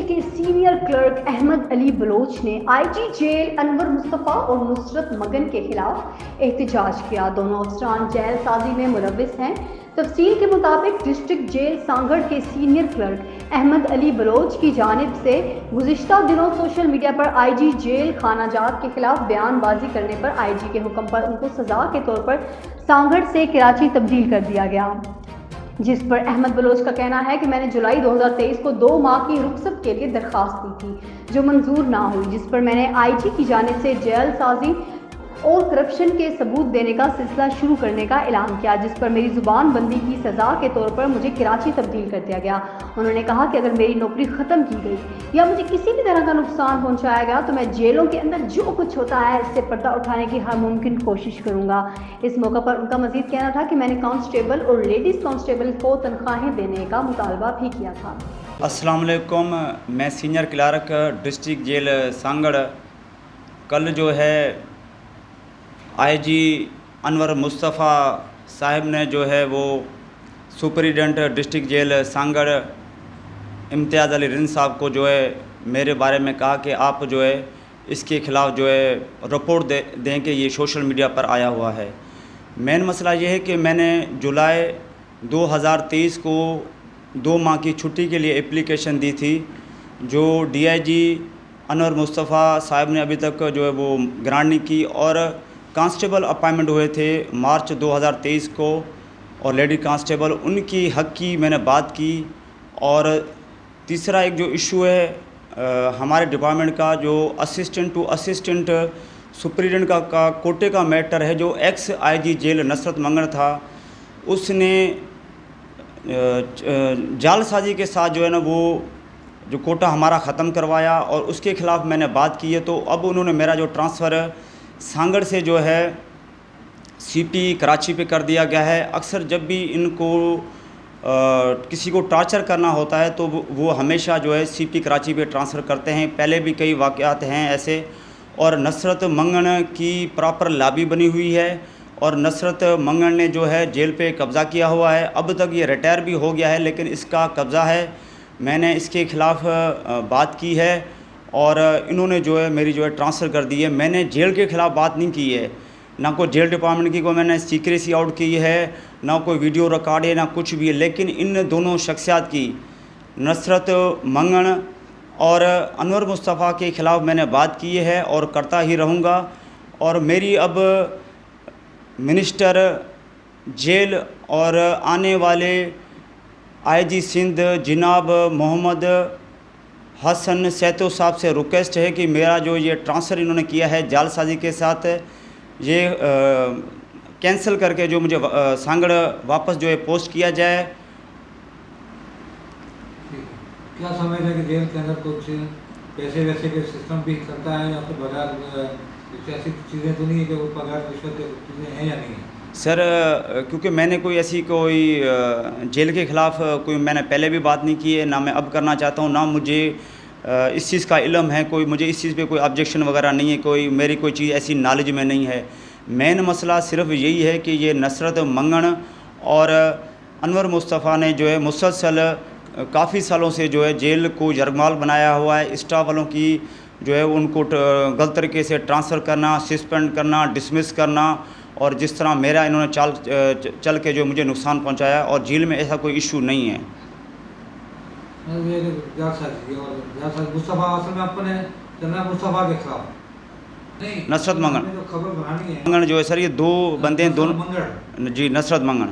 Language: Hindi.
के सीनियर क्लर्क अहमद अली बलोच ने आईजी जेल अनवर मुस्तफ़ा और नुसरत मगन के खिलाफ एहतजाज किया। दोनों अफसरान जेल साजी में मुलविस हैं। तफसील के मुताबिक डिस्ट्रिक्ट जेल सांगड़ के सीनियर क्लर्क अहमद अली बलोच की जानिब से गुज़िश्ता दिनों सोशल मीडिया पर आईजी जेल खानाजात के खिलाफ बयानबाजी करने पर आईजी के हुक्म पर उनको सज़ा के तौर पर सांगड़ से कराची तब्दील कर दिया गया, जिस पर अहमद बलोच का कहना है कि मैंने जुलाई 2023 को 2 माह की रुखसत के लिए दरख्वास्त दी थी जो मंजूर ना हुई, जिस पर मैंने आईजी की जानिब से जेल साजी और करप्शन के सबूत देने का सिलसिला शुरू करने का ऐलान किया, जिस पर मेरी ज़ुबान बंदी की सज़ा के तौर पर मुझे कराची तब्दील कर दिया गया। उन्होंने कहा कि अगर मेरी नौकरी ख़त्म की गई या मुझे किसी भी तरह का नुकसान पहुंचाया गया तो मैं जेलों के अंदर जो कुछ होता है इससे पर्दा उठाने की हर मुमकिन कोशिश करूँगा। इस मौका पर उनका मज़ीद कहना था कि मैंने कांस्टेबल और लेडीज़ कांस्टेबल को तनख्वाहें देने का मुतालबा भी किया था। अस्सलाम वालेकुम, मैं senior clerk district jail Sanghar. कल जो है आईजी अनवर मुस्तफ़ा साहब ने जो है वो सुपरिटेंडेंट डिस्ट्रिक्ट जेल सांगड़ इम्तियाज़ अली रिंद साहब को जो है मेरे बारे में कहा कि आप जो है इसके ख़िलाफ़ जो है रिपोर्ट दें कि ये सोशल मीडिया पर आया हुआ है। मेन मसला ये है कि मैंने जुलाई 2023 को 2 माह की छुट्टी के लिए एप्लीकेशन दी थी, जो डीआईजी अनवर मुस्तफ़ा साहब ने अभी तक जो है वो ग्रांट नहीं की, और कांस्टेबल अपॉइंटमेंट हुए थे मार्च 2023 को और लेडी कांस्टेबल, उनकी हक़ की मैंने बात की। और तीसरा एक जो इशू है हमारे डिपार्टमेंट का जो असिस्टेंट टू असिस्टेंट सुपरिटेंडेंट का कोटे का मैटर है, जो एक्स आईजी जेल नुसरत मंगन था, उसने जालसाजी के साथ जो है ना वो जो कोटा हमारा ख़त्म करवाया और उसके ख़िलाफ़ मैंने बात की है। तो अब उन्होंने मेरा जो ट्रांसफ़र सांगड़ से जो है सीपी कराची पे कर दिया गया है। अक्सर जब भी इनको किसी को टॉर्चर करना होता है तो वो हमेशा जो है सीपी कराची पे ट्रांसफ़र करते हैं। पहले भी कई वाक़यात हैं ऐसे। और नुसरत मंगन की प्रॉपर लॉबी बनी हुई है और नुसरत मंगन ने जो है जेल पे कब्ज़ा किया हुआ है। अब तक ये रिटायर भी हो गया है लेकिन इसका कब्ज़ा है। मैंने इसके ख़िलाफ़ बात की है और इन्होंने जो है मेरी जो है ट्रांसफ़र कर दी है। मैंने जेल के ख़िलाफ़ बात नहीं की है, ना कोई जेल डिपार्टमेंट की कोई मैंने सीक्रेसी आउट की है, ना कोई वीडियो रिकॉर्ड है, ना कुछ भी है। लेकिन इन दोनों शख्सियात की, नुसरत मंगन और अनवर मुस्तफ़ा के ख़िलाफ़ मैंने बात की है और करता ही रहूँगा। और मेरी अब मिनिस्टर जेल और आने वाले आईजी सिंध जनाब मोहम्मद हसन सैतो साहब से रिक्वेस्ट है कि मेरा जो ये ट्रांसफ़र इन्होंने किया है जालसाजी के साथ, ये कैंसिल करके जो मुझे सांगड़ वापस जो है पोस्ट किया जाए। क्या समझ है कि जेल के अंदर कुछ पैसे वैसे के सिस्टम भी चलता है या तो बगैर ऐसी चीज़ें तो नहीं है कि वो बगैर रिश्वत के चीज़ें हैं या नहीं है? सर क्योंकि मैंने कोई ऐसी कोई जेल के ख़िलाफ़ कोई मैंने पहले भी बात नहीं की है, ना मैं अब करना चाहता हूँ, ना मुझे इस चीज़ का इल्म है, कोई मुझे इस चीज़ पे कोई ऑब्जेक्शन वगैरह नहीं है, कोई मेरी कोई चीज़ ऐसी नॉलेज में नहीं है। मेन मसला सिर्फ यही है कि ये नुसरत मंगन और अनवर मुस्तफ़ा ने जो है मुसलसल काफ़ी सालों से जो है जेल को जरमाल बनाया हुआ है। स्टाफ वालों की जो है उनको गलत तरीके से ट्रांसफ़र करना, सस्पेंड करना, डिसमिस करना, और जिस तरह मेरा इन्होंने चल के जो मुझे नुकसान पहुंचाया, और जेल में ऐसा कोई इशू नहीं है। नुसरत मंगन जो है सर, ये 2 बंदे हैं, दोनों जी नुसरत मंगन।